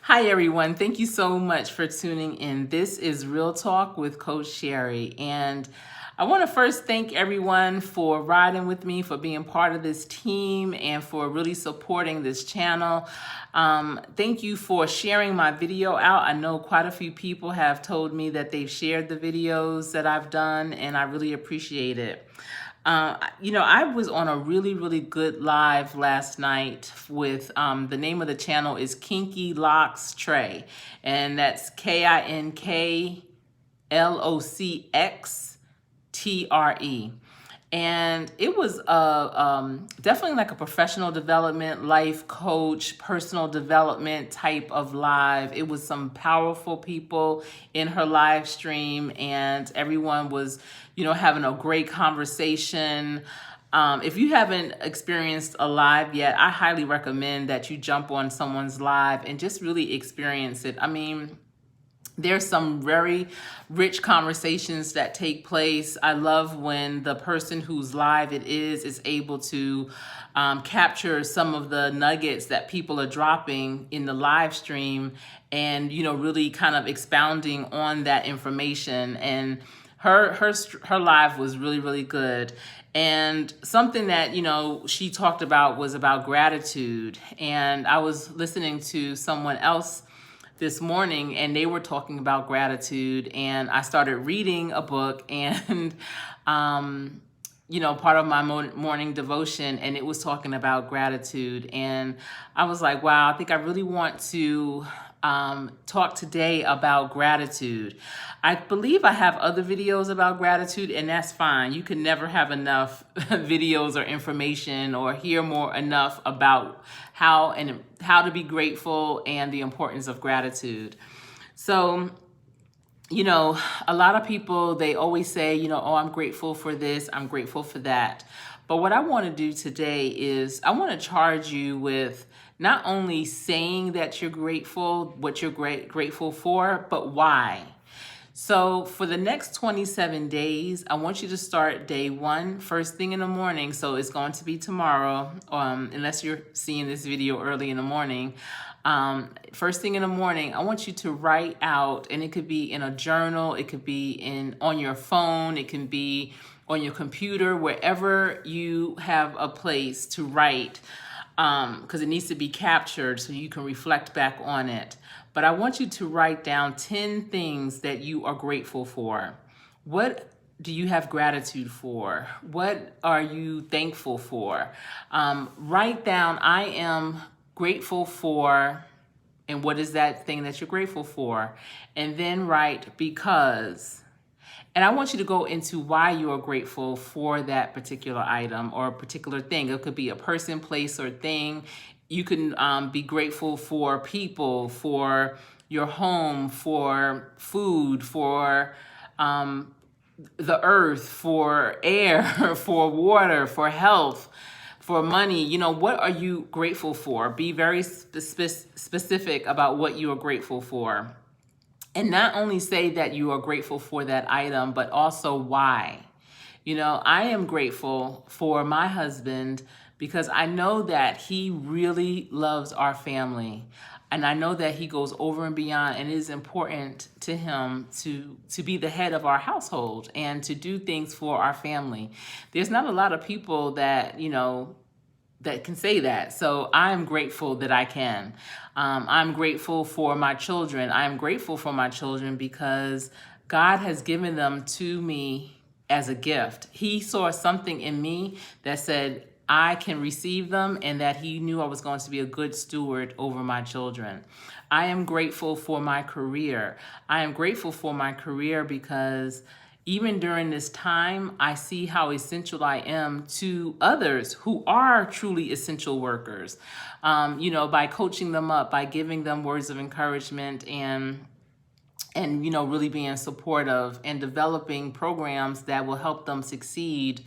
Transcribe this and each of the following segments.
Hi, everyone. Thank you so much for tuning in. This is Real Talk with Coach Sherri. And I want to first thank everyone for riding with me, for being part of this team, and for really supporting this channel. Thank you for sharing my video out. I know quite a few people have told me that they've shared the videos that I've done, and I really appreciate it. I was on a really good live last night with the name of the channel is Kinky Locks Trey, and that's KINKLOCXTRE. And it was definitely like a professional development, life coach, personal development type of live. It was some powerful people in her live stream, and everyone was, having a great conversation. If you haven't experienced a live yet, I highly recommend that you jump on someone's live and just really experience it. I mean, there's some very rich conversations that take place. I love when the person whose live it is able to capture some of the nuggets that people are dropping in the live stream and, really kind of expounding on that information. And her live was really good. And something that, she talked about was about gratitude. And I was listening to someone else this morning and they were talking about gratitude, and I started reading a book and part of my morning devotion, and it was talking about gratitude. And I was like, wow, I think I really want to talk today about gratitude. I believe I have other videos about gratitude, and that's fine. You can never have enough videos or information or hear more enough about how to be grateful and the importance of gratitude. So, a lot of people, they always say, oh, I'm grateful for this, I'm grateful for that. But what I want to do today is I want to charge you with not only saying that you're grateful, what you're grateful for, but why. So for the next 27 days, I want you to start day one, first thing in the morning. So it's going to be tomorrow, unless you're seeing this video early in the morning. First thing in the morning, I want you to write out, and it could be in a journal, it could be on your phone, it can be on your computer, wherever you have a place to write, because it needs to be captured so you can reflect back on it. But I want you to write down 10 things that you are grateful for. What do you have gratitude for? What are you thankful for? Write down, I am grateful for, and what is that thing that you're grateful for? And then write because. And I want you to go into why you are grateful for that particular item or a particular thing. It could be a person, place, or thing. You can be grateful for people, for your home, for food, for the earth, for air, for water, for health, for money. What are you grateful for? Be very specific about what you are grateful for. And not only say that you are grateful for that item, but also why. I am grateful for my husband because I know that he really loves our family. And I know that he goes over and beyond, and it is important to him to be the head of our household and to do things for our family. There's not a lot of people that, that can say that. So I'm grateful that I can. I'm grateful for my children. I'm grateful for my children because God has given them to me as a gift. He saw something in me that said I can receive them, and that he knew I was going to be a good steward over my children. I am grateful for my career. I am grateful for my career because even during this time, I see how essential I am to others who are truly essential workers. By coaching them up, by giving them words of encouragement and really being supportive and developing programs that will help them succeed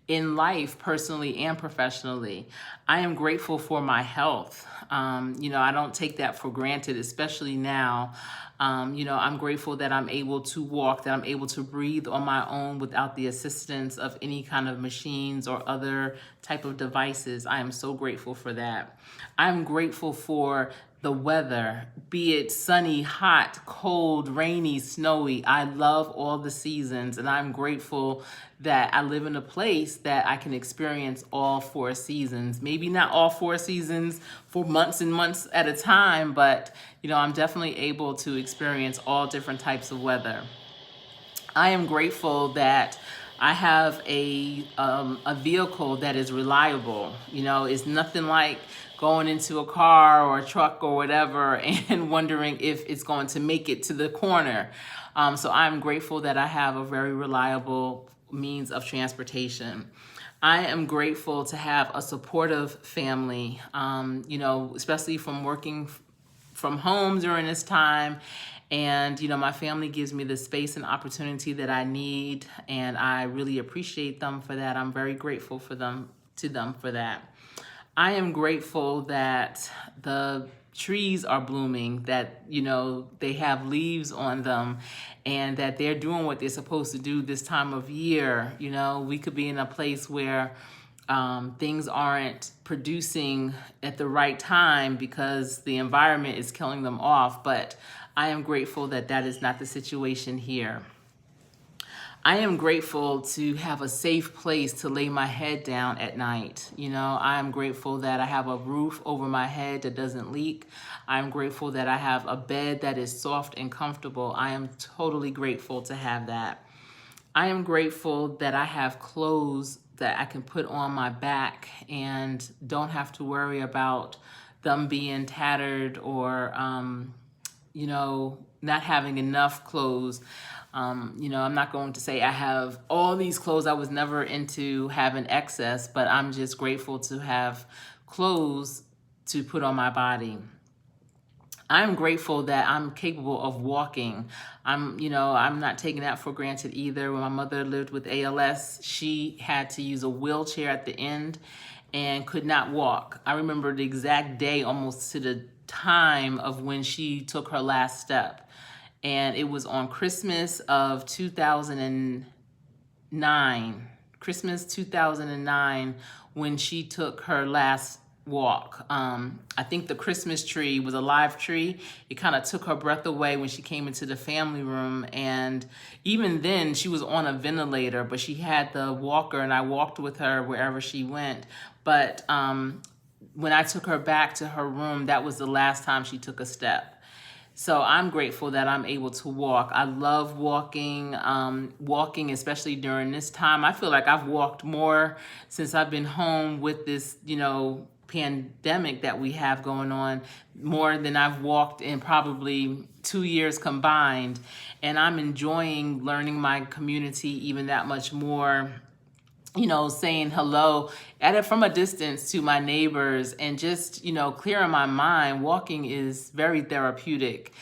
in life, personally and professionally. I am grateful for my health. I don't take that for granted, especially now. I'm grateful that I'm able to walk, that I'm able to breathe on my own without the assistance of any kind of machines or other type of devices. I am so grateful for that. I'm grateful for the weather, be it sunny, hot, cold, rainy, snowy. I love all the seasons, and I'm grateful that I live in a place that I can experience all 4 seasons. Maybe not all 4 seasons for months and months at a time, but I'm definitely able to experience all different types of weather. I am grateful that I have a vehicle that is reliable. It's nothing like going into a car or a truck or whatever and wondering if it's going to make it to the corner. So I'm grateful that I have a very reliable means of transportation. I am grateful to have a supportive family, especially from working from home during this time. And, my family gives me the space and opportunity that I need, and I really appreciate them for that. I'm very grateful to them for that. I am grateful that the trees are blooming, that, they have leaves on them, and that they're doing what they're supposed to do this time of year. We could be in a place where things aren't producing at the right time because the environment is killing them off, but I am grateful that that is not the situation here. I am grateful to have a safe place to lay my head down at night. I am grateful that I have a roof over my head that doesn't leak. I'm grateful that I have a bed that is soft and comfortable. I am totally grateful to have that. I am grateful that I have clothes that I can put on my back and don't have to worry about them being tattered or not having enough clothes. I'm not going to say I have all these clothes. I was never into having excess, but I'm just grateful to have clothes to put on my body. I'm grateful that I'm capable of walking. I'm not taking that for granted either. When my mother lived with ALS, she had to use a wheelchair at the end and could not walk. I remember the exact day, almost to the time of when she took her last step. And it was on Christmas of 2009. Christmas 2009 when she took her last walk. I think the Christmas tree was a live tree. It kind of took her breath away when she came into the family room. And even then she was on a ventilator, but she had the walker and I walked with her wherever she went. But when I took her back to her room, that was the last time she took a step. So I'm grateful that I'm able to walk. I love walking, especially during this time. I feel like I've walked more since I've been home with this, pandemic that we have going on, more than I've walked in probably 2 years combined. And I'm enjoying learning my community even that much more. Saying hello from a distance to my neighbors and just, clearing my mind. Walking is very therapeutic.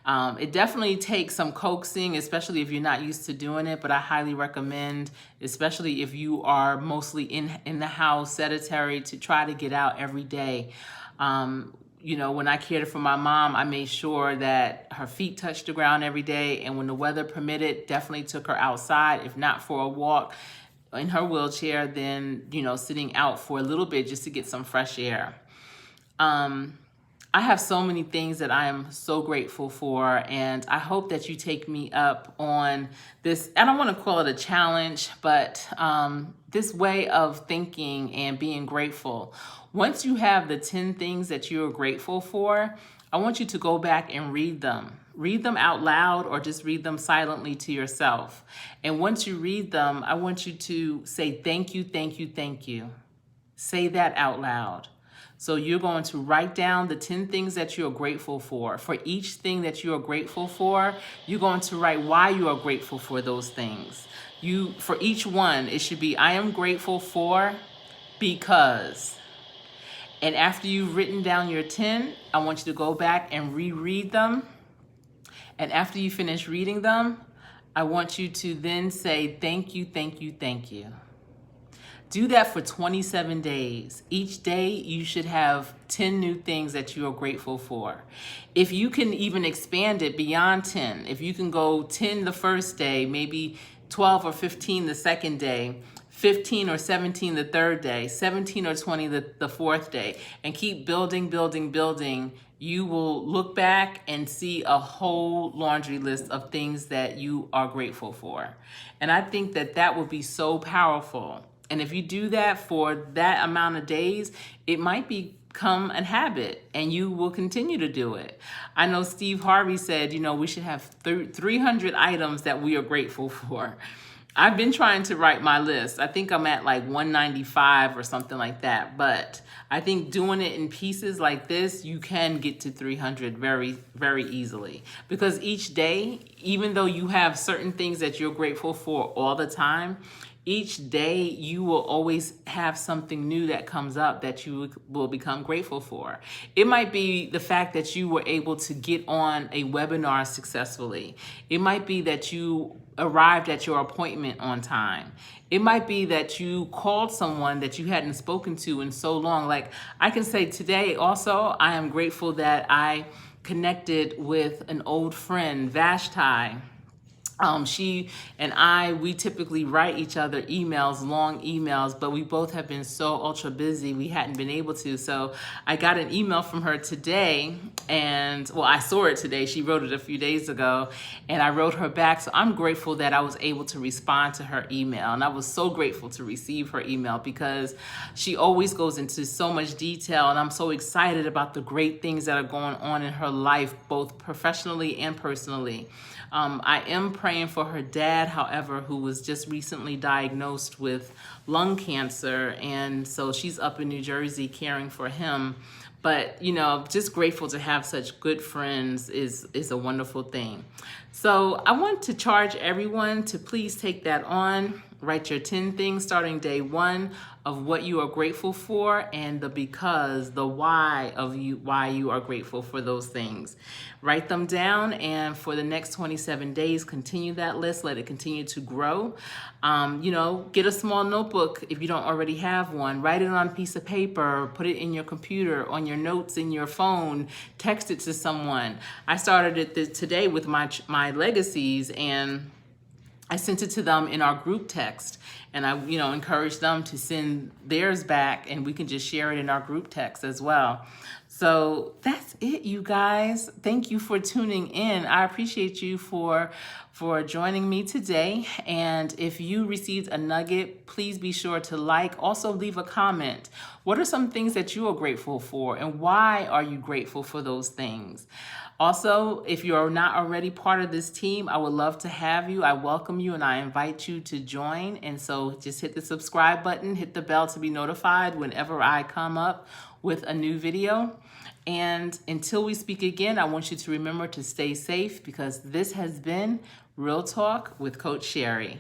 It definitely takes some coaxing, especially if you're not used to doing it, but I highly recommend, especially if you are mostly in the house, sedentary, to try to get out every day. When I cared for my mom, I made sure that her feet touched the ground every day, and when the weather permitted, definitely took her outside, if not for a walk in her wheelchair, then, sitting out for a little bit just to get some fresh air. I have so many things that I am so grateful for, and I hope that you take me up on this. I don't want to call it a challenge, but this way of thinking and being grateful. Once you have the 10 things that you're grateful for, I want you to go back and read them. Read them out loud or just read them silently to yourself. And once you read them, I want you to say, thank you, thank you, thank you. Say that out loud. So you're going to write down the 10 things that you're grateful for. For each thing that you are grateful for, you're going to write why you are grateful for those things. For each one, it should be, I am grateful for because. And after you've written down your 10, I want you to go back and reread them. And after you finish reading them, I want you to then say, thank you, thank you, thank you. Do that for 27 days. Each day you should have 10 new things that you are grateful for. If you can even expand it beyond 10, if you can go 10 the first day, maybe 12 or 15 the second day, 15 or 17 the third day, 17 or 20 the fourth day, and keep building, building, building, you will look back and see a whole laundry list of things that you are grateful for. And I think that that would be so powerful. And if you do that for that amount of days, it might become a habit and you will continue to do it. I know Steve Harvey said, we should have 300 items that we are grateful for. I've been trying to write my list. I think I'm at like 195 or something like that. But I think doing it in pieces like this, you can get to 300 very, very easily. Because each day, even though you have certain things that you're grateful for all the time, each day you will always have something new that comes up that you will become grateful for. It might be the fact that you were able to get on a webinar successfully. It might be that you arrived at your appointment on time. It might be that you called someone that you hadn't spoken to in so long. Like I can say today also, I am grateful that I connected with an old friend, Vashti. She and we typically write each other emails, long emails, but we both have been so ultra busy, we hadn't been able to. So I got an email from her today and, I saw it today. She wrote it a few days ago and I wrote her back. So I'm grateful that I was able to respond to her email. And I was so grateful to receive her email because she always goes into so much detail. And I'm so excited about the great things that are going on in her life, both professionally and personally. I am praying for her dad, however, who was just recently diagnosed with lung cancer. And so she's up in New Jersey caring for him. But, just grateful to have such good friends is a wonderful thing. So I want to charge everyone to please take that on. Write your 10 things starting day 1 of what you are grateful for and the why you are grateful for those things. Write them down and for the next 27 days, continue that list. Let it continue to grow. Get a small notebook if you don't already have one. Write it on a piece of paper, put it in your computer, on your notes in your phone, text it to someone. I started it today with my legacies and I sent it to them in our group text and I, encouraged them to send theirs back and we can just share it in our group text as well. So that's it, you guys. Thank you for tuning in. I appreciate you for joining me today. And if you received a nugget, please be sure to also leave a comment. What are some things that you are grateful for and why are you grateful for those things? Also, if you are not already part of this team, I would love to have you. I welcome you and I invite you to join. And so just hit the subscribe button, hit the bell to be notified whenever I come up with a new video. And until we speak again, I want you to remember to stay safe because this has been Real Talk with Coach Sherri.